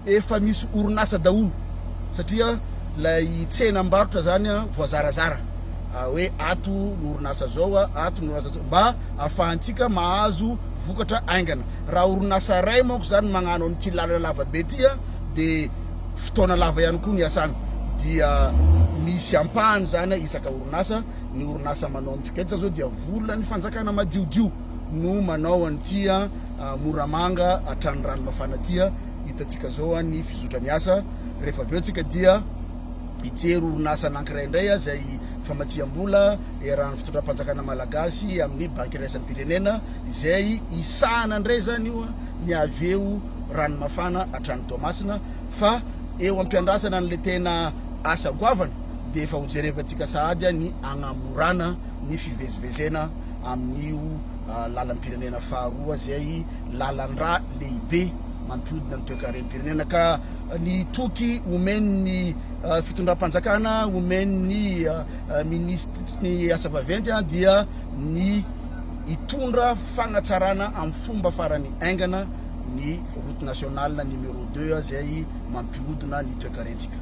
efa misy orinasa daholo satria lay tsenam-barotra zany voazarazara hoe ato orinasa zao ato orinasa zao mba ahafahantsika mahazo vokatra aingana. Raha orinasa ray manko zany magnano an'ity lalana lava be ty de fotoana lava ihany koa ny asana dia misy ampahany zany isaka orinasa. Ny orinasa manao antsika eto zao dia vola ny fanjakana madiodio no manao an'ity Moramanga atrany ranomafana ty hitatsika zao ny fizotra ny asa. Rehefa aveo tsika dia hijery orinasa anankiray indray zay famatsiam-bola erahany fitondram-panjakana malagasy amin'ny banky iraisany pirenena izay isana indray zany io ny aveo ranomafana atrany Toamasina. Fa eo ampiandrasana an'le tena asa goavana de efa hojerevantsika sahady ny agnamorana ny fivezivezena amin'io lalam-pirenena faharoa zay lalan-dra lehibe mampiodina ny toe-karen'ny pirenena. Ka ny toky omeny ny fitondram-panjakana omeny ny ministre ny asa vaventy dia ny hitondra fagnatsarana amin'ny fomba farany aingana ny route nationale numéro 2 zay mampiodina ny toe-karentsika.